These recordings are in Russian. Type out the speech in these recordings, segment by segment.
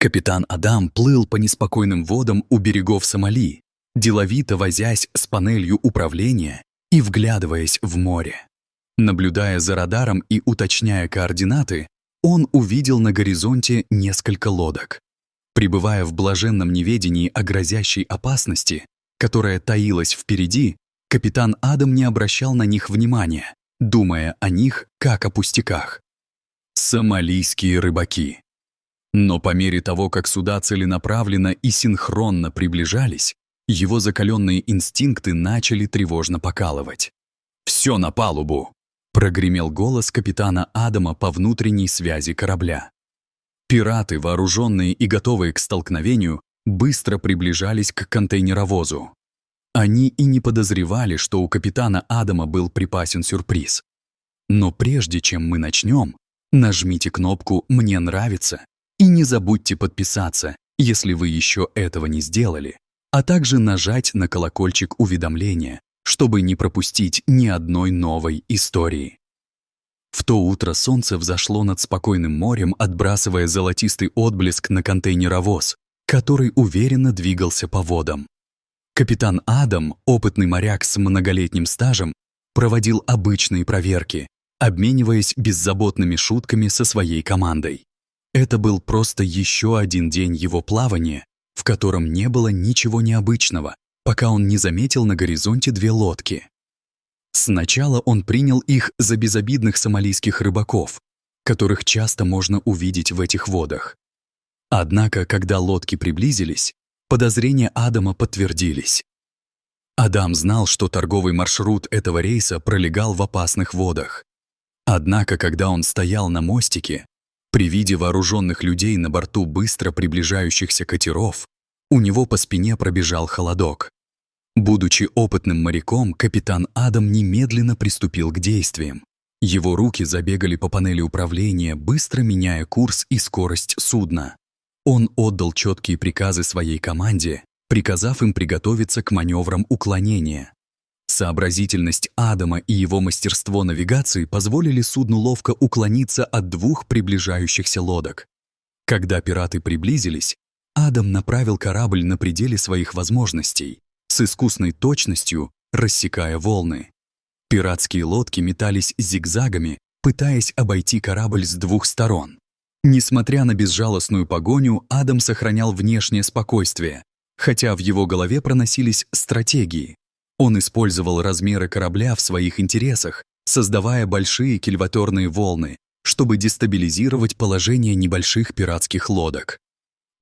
Капитан Адам плыл по неспокойным водам у берегов Сомали, деловито возясь с панелью управления и вглядываясь в море. Наблюдая за радаром и уточняя координаты, он увидел на горизонте несколько лодок. Пребывая в блаженном неведении о грозящей опасности, которая таилась впереди, капитан Адам не обращал на них внимания, думая о них как о пустяках. Сомалийские рыбаки. Но по мере того, как суда целенаправленно и синхронно приближались, его закаленные инстинкты начали тревожно покалывать. «Все на палубу!» — прогремел голос капитана Адама по внутренней связи корабля. Пираты, вооруженные и готовые к столкновению, быстро приближались к контейнеровозу. Они и не подозревали, что у капитана Адама был припасен сюрприз. Но прежде чем мы начнем, нажмите кнопку «Мне нравится» и не забудьте подписаться, если вы еще этого не сделали, а также нажать на колокольчик уведомления, чтобы не пропустить ни одной новой истории. В то утро солнце взошло над спокойным морем, отбрасывая золотистый отблеск на контейнеровоз, который уверенно двигался по водам. Капитан Адам, опытный моряк с многолетним стажем, проводил обычные проверки, обмениваясь беззаботными шутками со своей командой. Это был просто еще один день его плавания, в котором не было ничего необычного, пока он не заметил на горизонте две лодки. Сначала он принял их за безобидных сомалийских рыбаков, которых часто можно увидеть в этих водах. Однако, когда лодки приблизились, подозрения Адама подтвердились. Адам знал, что торговый маршрут этого рейса пролегал в опасных водах. Однако, когда он стоял на мостике, при виде вооруженных людей на борту быстро приближающихся катеров, у него по спине пробежал холодок. Будучи опытным моряком, капитан Адам немедленно приступил к действиям. Его руки забегали по панели управления, быстро меняя курс и скорость судна. Он отдал четкие приказы своей команде, приказав им приготовиться к маневрам уклонения. Сообразительность Адама и его мастерство навигации позволили судну ловко уклониться от двух приближающихся лодок. Когда пираты приблизились, Адам направил корабль на пределе своих возможностей, с искусной точностью рассекая волны. Пиратские лодки метались зигзагами, пытаясь обойти корабль с двух сторон. Несмотря на безжалостную погоню, Адам сохранял внешнее спокойствие, хотя в его голове проносились стратегии. Он использовал размеры корабля в своих интересах, создавая большие кильваторные волны, чтобы дестабилизировать положение небольших пиратских лодок.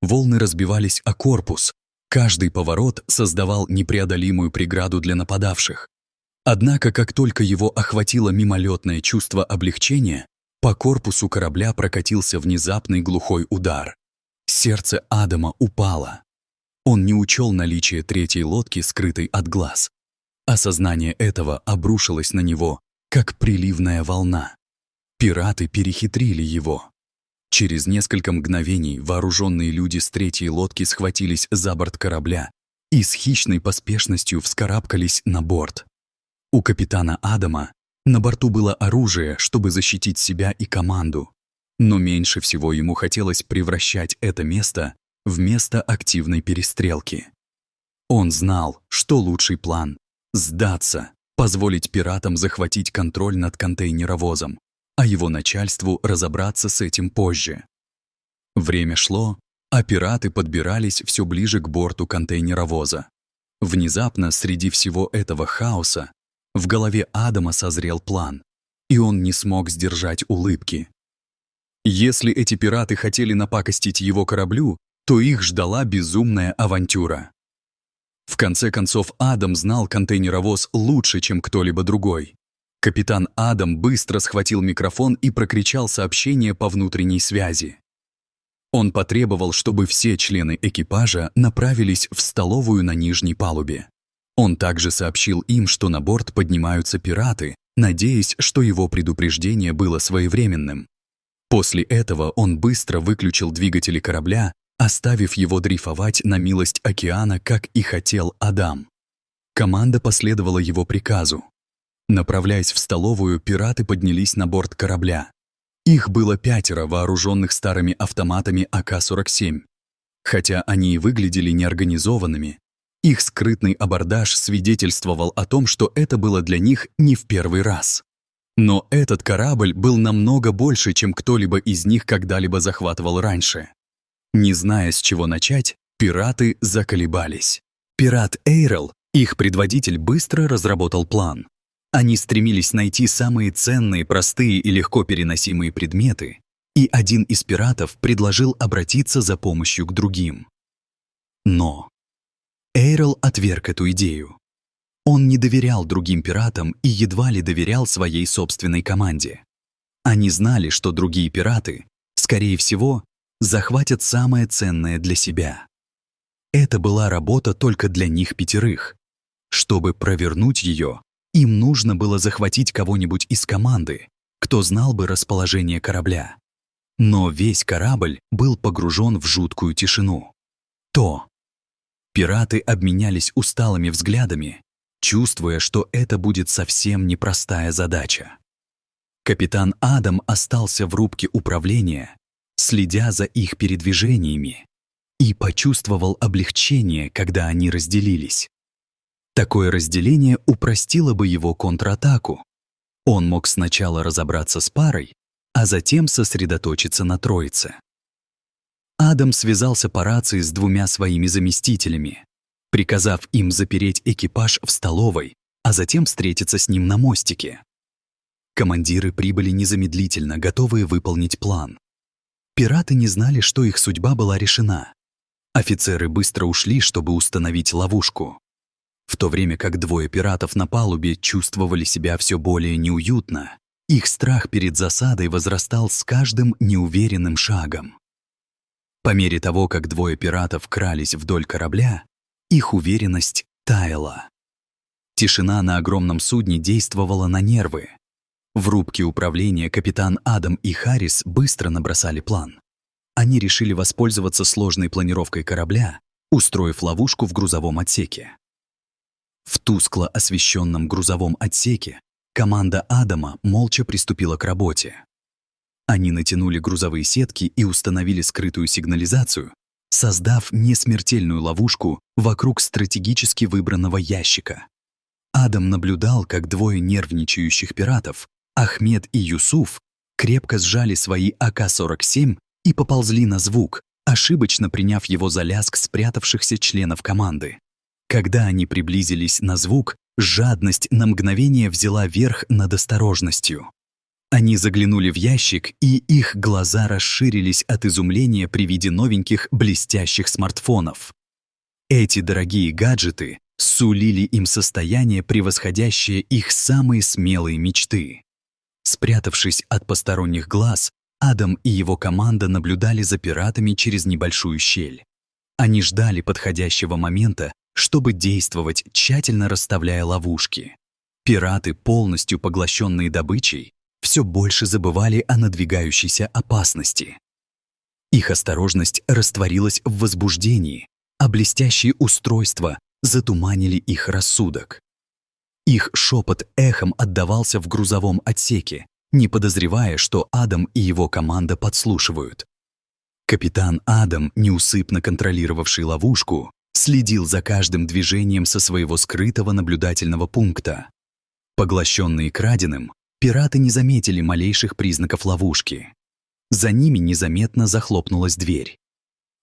Волны разбивались о корпус, каждый поворот создавал непреодолимую преграду для нападавших. Однако, как только его охватило мимолетное чувство облегчения, по корпусу корабля прокатился внезапный глухой удар. Сердце Адама упало. Он не учел наличие третьей лодки, скрытой от глаз. Осознание этого обрушилось на него, как приливная волна. Пираты перехитрили его. Через несколько мгновений вооруженные люди с третьей лодки схватились за борт корабля и с хищной поспешностью вскарабкались на борт. У капитана Адама на борту было оружие, чтобы защитить себя и команду, но меньше всего ему хотелось превращать это место в место активной перестрелки. Он знал, что лучший план — сдаться, позволить пиратам захватить контроль над контейнеровозом, а его начальству разобраться с этим позже. Время шло, а пираты подбирались все ближе к борту контейнеровоза. Внезапно, среди всего этого хаоса, в голове Адама созрел план, и он не смог сдержать улыбки. Если эти пираты хотели напакостить его кораблю, то их ждала безумная авантюра. В конце концов, Адам знал контейнеровоз лучше, чем кто-либо другой. Капитан Адам быстро схватил микрофон и прокричал сообщение по внутренней связи. Он потребовал, чтобы все члены экипажа направились в столовую на нижней палубе. Он также сообщил им, что на борт поднимаются пираты, надеясь, что его предупреждение было своевременным. После этого он быстро выключил двигатели корабля, оставив его дрейфовать на милость океана, как и хотел Адам. Команда последовала его приказу. Направляясь в столовую, пираты поднялись на борт корабля. Их было 5, вооруженных старыми автоматами АК-47, Хотя они и выглядели неорганизованными, их скрытный абордаж свидетельствовал о том, что это было для них не в первый раз. Но этот корабль был намного больше, чем кто-либо из них когда-либо захватывал раньше. Не зная, с чего начать, пираты заколебались. Пират Эйрел, их предводитель, быстро разработал план. Они стремились найти самые ценные, простые и легко переносимые предметы, и один из пиратов предложил обратиться за помощью к другим. Но Эйрел отверг эту идею. Он не доверял другим пиратам и едва ли доверял своей собственной команде. Они знали, что другие пираты, скорее всего, захватят самое ценное для себя. Это была работа только для них 5. Чтобы провернуть ее, им нужно было захватить кого-нибудь из команды, кто знал бы расположение корабля. Но весь корабль был погружен в жуткую тишину. Пираты обменялись усталыми взглядами, чувствуя, что это будет совсем непростая задача. Капитан Адам остался в рубке управления, следя за их передвижениями, и почувствовал облегчение, когда они разделились. Такое разделение упростило бы его контратаку. Он мог сначала разобраться с парой, а затем сосредоточиться на троице. Адам связался по рации с 2 своими заместителями, приказав им запереть экипаж в столовой, а затем встретиться с ним на мостике. Командиры прибыли незамедлительно, готовые выполнить план. Пираты не знали, что их судьба была решена. Офицеры быстро ушли, чтобы установить ловушку. В то время как 2 пиратов на палубе чувствовали себя все более неуютно, их страх перед засадой возрастал с каждым неуверенным шагом. По мере того, как 2 пиратов крались вдоль корабля, их уверенность таяла. Тишина на огромном судне действовала на нервы. В рубке управления капитан Адам и Харрис быстро набросали план. Они решили воспользоваться сложной планировкой корабля, устроив ловушку в грузовом отсеке. В тускло освещенном грузовом отсеке команда Адама молча приступила к работе. Они натянули грузовые сетки и установили скрытую сигнализацию, создав несмертельную ловушку вокруг стратегически выбранного ящика. Адам наблюдал, как 2 нервничающих пиратов, Ахмед и Юсуф, крепко сжали свои АК-47 и поползли на звук, ошибочно приняв его за лязг спрятавшихся членов команды. Когда они приблизились на звук, жадность на мгновение взяла верх над осторожностью. Они заглянули в ящик, и их глаза расширились от изумления при виде новеньких блестящих смартфонов. Эти дорогие гаджеты сулили им состояние, превосходящее их самые смелые мечты. Спрятавшись от посторонних глаз, Адам и его команда наблюдали за пиратами через небольшую щель. Они ждали подходящего момента, чтобы действовать, тщательно расставляя ловушки. Пираты, полностью поглощенные добычей, все больше забывали о надвигающейся опасности. Их осторожность растворилась в возбуждении, а блестящие устройства затуманили их рассудок. Их шепот эхом отдавался в грузовом отсеке, не подозревая, что Адам и его команда подслушивают. Капитан Адам, неусыпно контролировавший ловушку, следил за каждым движением со своего скрытого наблюдательного пункта. Поглощенные краденым, пираты не заметили малейших признаков ловушки. За ними незаметно захлопнулась дверь.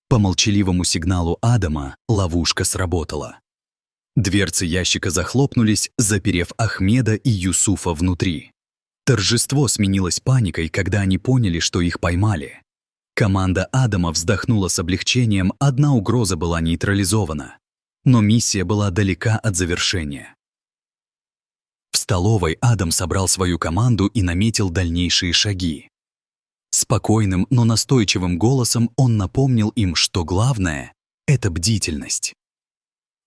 По молчаливому сигналу Адама ловушка сработала. Дверцы ящика захлопнулись, заперев Ахмеда и Юсуфа внутри. Торжество сменилось паникой, когда они поняли, что их поймали. Команда Адама вздохнула с облегчением, одна угроза была нейтрализована. Но миссия была далека от завершения. В столовой Адам собрал свою команду и наметил дальнейшие шаги. Спокойным, но настойчивым голосом он напомнил им, что главное — это бдительность.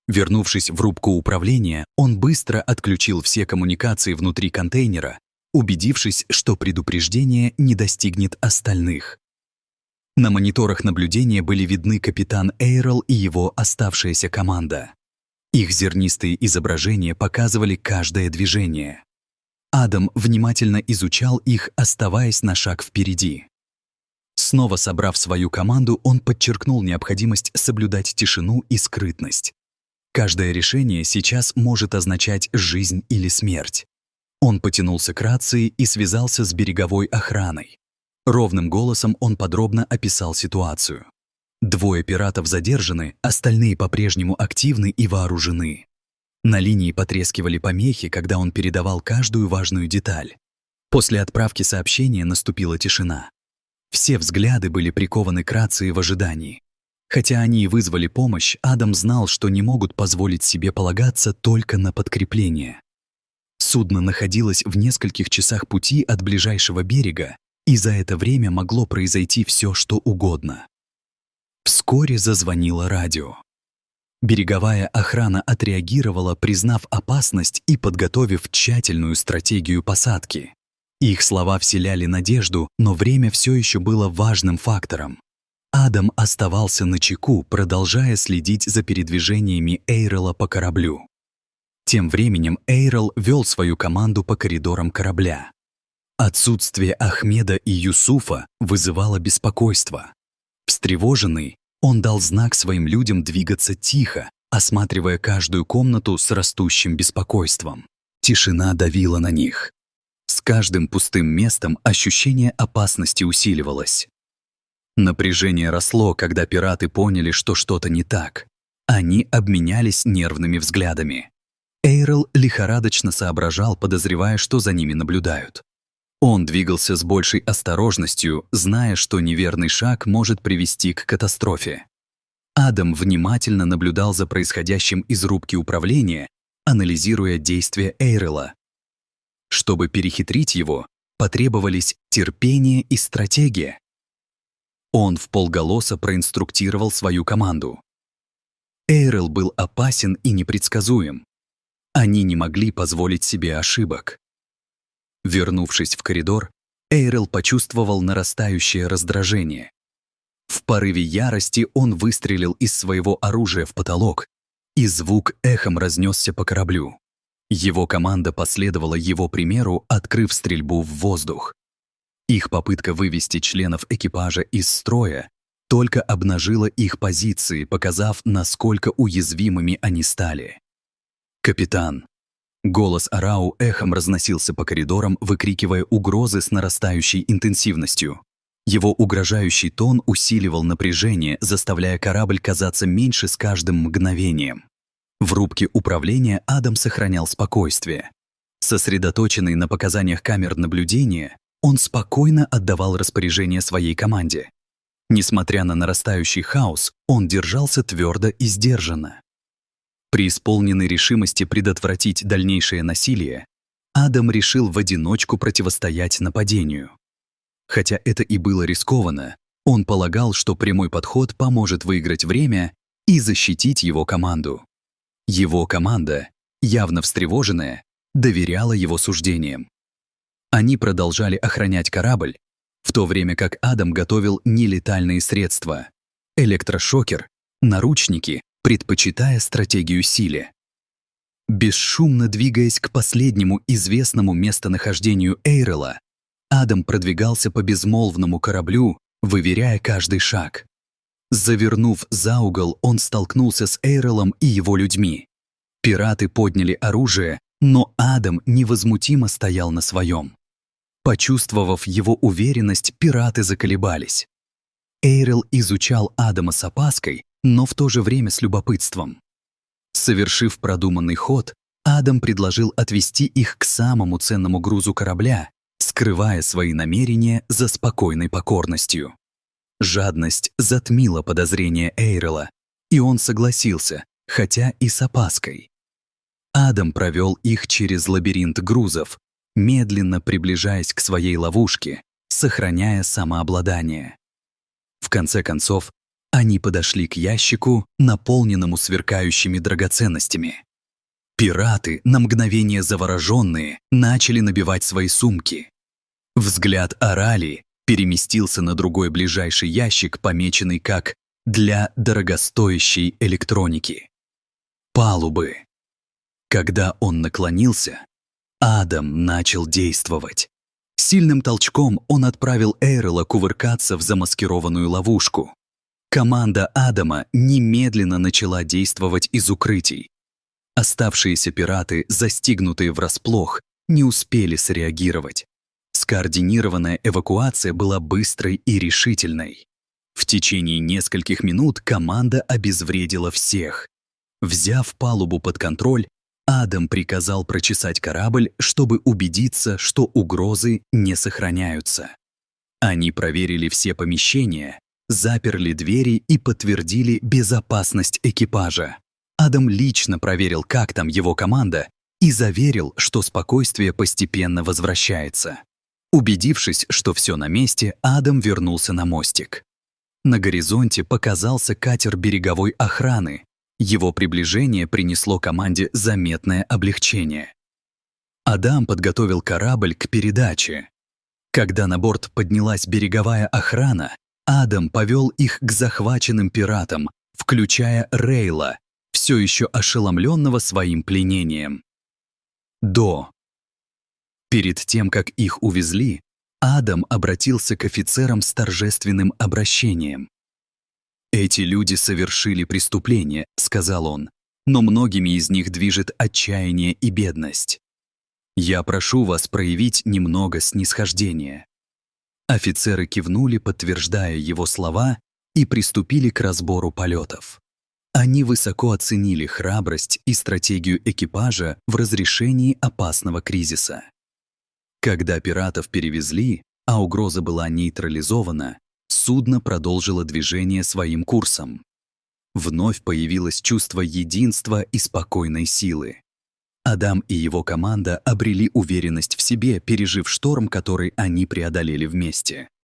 Вернувшись в рубку управления, он быстро отключил все коммуникации внутри контейнера, убедившись, что предупреждение не достигнет остальных. На мониторах наблюдения были видны капитан Эйрел и его оставшаяся команда. Их зернистые изображения показывали каждое движение. Адам внимательно изучал их, оставаясь на шаг впереди. Снова собрав свою команду, он подчеркнул необходимость соблюдать тишину и скрытность. Каждое решение сейчас может означать жизнь или смерть. Он потянулся к рации и связался с береговой охраной. Ровным голосом он подробно описал ситуацию. 2 пиратов задержаны, остальные по-прежнему активны и вооружены. На линии потрескивали помехи, когда он передавал каждую важную деталь. После отправки сообщения наступила тишина. Все взгляды были прикованы к рации в ожидании. Хотя они и вызвали помощь, Адам знал, что не могут позволить себе полагаться только на подкрепление. Судно находилось в нескольких часах пути от ближайшего берега, и за это время могло произойти все, что угодно. Вскоре зазвонило радио. Береговая охрана отреагировала, признав опасность и подготовив тщательную стратегию посадки. Их слова вселяли надежду, но время все еще было важным фактором. Адам оставался начеку, продолжая следить за передвижениями Эйрела по кораблю. Тем временем Эйрел вел свою команду по коридорам корабля. Отсутствие Ахмеда и Юсуфа вызывало беспокойство. Встревоженный, он дал знак своим людям двигаться тихо, осматривая каждую комнату с растущим беспокойством. Тишина давила на них. С каждым пустым местом ощущение опасности усиливалось. Напряжение росло, когда пираты поняли, что что-то не так. Они обменялись нервными взглядами. Эйрел лихорадочно соображал, подозревая, что за ними наблюдают. Он двигался с большей осторожностью, зная, что неверный шаг может привести к катастрофе. Адам внимательно наблюдал за происходящим из рубки управления, анализируя действия Эйрела. Чтобы перехитрить его, потребовались терпение и стратегия. Он вполголоса проинструктировал свою команду. Эйрел был опасен и непредсказуем. Они не могли позволить себе ошибок. Вернувшись в коридор, Эйрел почувствовал нарастающее раздражение. В порыве ярости он выстрелил из своего оружия в потолок, и звук эхом разнесся по кораблю. Его команда последовала его примеру, открыв стрельбу в воздух. Их попытка вывести членов экипажа из строя только обнажила их позиции, показав, насколько уязвимыми они стали. «Капитан!» Голос Арау эхом разносился по коридорам, выкрикивая угрозы с нарастающей интенсивностью. Его угрожающий тон усиливал напряжение, заставляя корабль казаться меньше с каждым мгновением. В рубке управления Адам сохранял спокойствие. Сосредоточенный на показаниях камер наблюдения, он спокойно отдавал распоряжения своей команде. Несмотря на нарастающий хаос, он держался твердо и сдержанно. Преисполненный решимости предотвратить дальнейшее насилие, Адам решил в одиночку противостоять нападению. Хотя это и было рискованно, он полагал, что прямой подход поможет выиграть время и защитить его команду. Его команда, явно встревоженная, доверяла его суждениям. Они продолжали охранять корабль, в то время как Адам готовил нелетальные средства — электрошокер, наручники, предпочитая стратегию силе. Бесшумно двигаясь к последнему известному местонахождению Эйрела, Адам продвигался по безмолвному кораблю, выверяя каждый шаг. Завернув за угол, он столкнулся с Эйрелом и его людьми. Пираты подняли оружие, но Адам невозмутимо стоял на своем. Почувствовав его уверенность, пираты заколебались. Эйрел изучал Адама с опаской, но в то же время с любопытством. Совершив продуманный ход, Адам предложил отвести их к самому ценному грузу корабля, скрывая свои намерения за спокойной покорностью. Жадность затмила подозрения Эйрела, и он согласился, хотя и с опаской. Адам провел их через лабиринт грузов, медленно приближаясь к своей ловушке, сохраняя самообладание. В конце концов, они подошли к ящику, наполненному сверкающими драгоценностями. Пираты, на мгновение завороженные, начали набивать свои сумки. Взгляд Арали переместился на другой ближайший ящик, помеченный как «для дорогостоящей электроники». Палубы. Когда он наклонился, Адам начал действовать. Сильным толчком он отправил Эйрела кувыркаться в замаскированную ловушку. Команда Адама немедленно начала действовать из укрытий. Оставшиеся пираты, застигнутые врасплох, не успели среагировать. Скоординированная эвакуация была быстрой и решительной. В течение нескольких минут команда обезвредила всех. Взяв палубу под контроль, Адам приказал прочесать корабль, чтобы убедиться, что угрозы не сохраняются. Они проверили все помещения, заперли двери и подтвердили безопасность экипажа. Адам лично проверил, как там его команда, и заверил, что спокойствие постепенно возвращается. Убедившись, что все на месте, Адам вернулся на мостик. На горизонте показался катер береговой охраны. Его приближение принесло команде заметное облегчение. Адам подготовил корабль к передаче. Когда на борт поднялась береговая охрана, Адам повел их к захваченным пиратам, включая Рейла, все еще ошеломленного своим пленением. Перед тем, как их увезли, Адам обратился к офицерам с торжественным обращением. «Эти люди совершили преступление», — сказал он, «но многими из них движет отчаяние и бедность. Я прошу вас проявить немного снисхождения». Офицеры кивнули, подтверждая его слова, и приступили к разбору полетов. Они высоко оценили храбрость и стратегию экипажа в разрешении опасного кризиса. Когда пиратов перевезли, а угроза была нейтрализована, судно продолжило движение своим курсом. Вновь появилось чувство единства и спокойной силы. Адам и его команда обрели уверенность в себе, пережив шторм, который они преодолели вместе.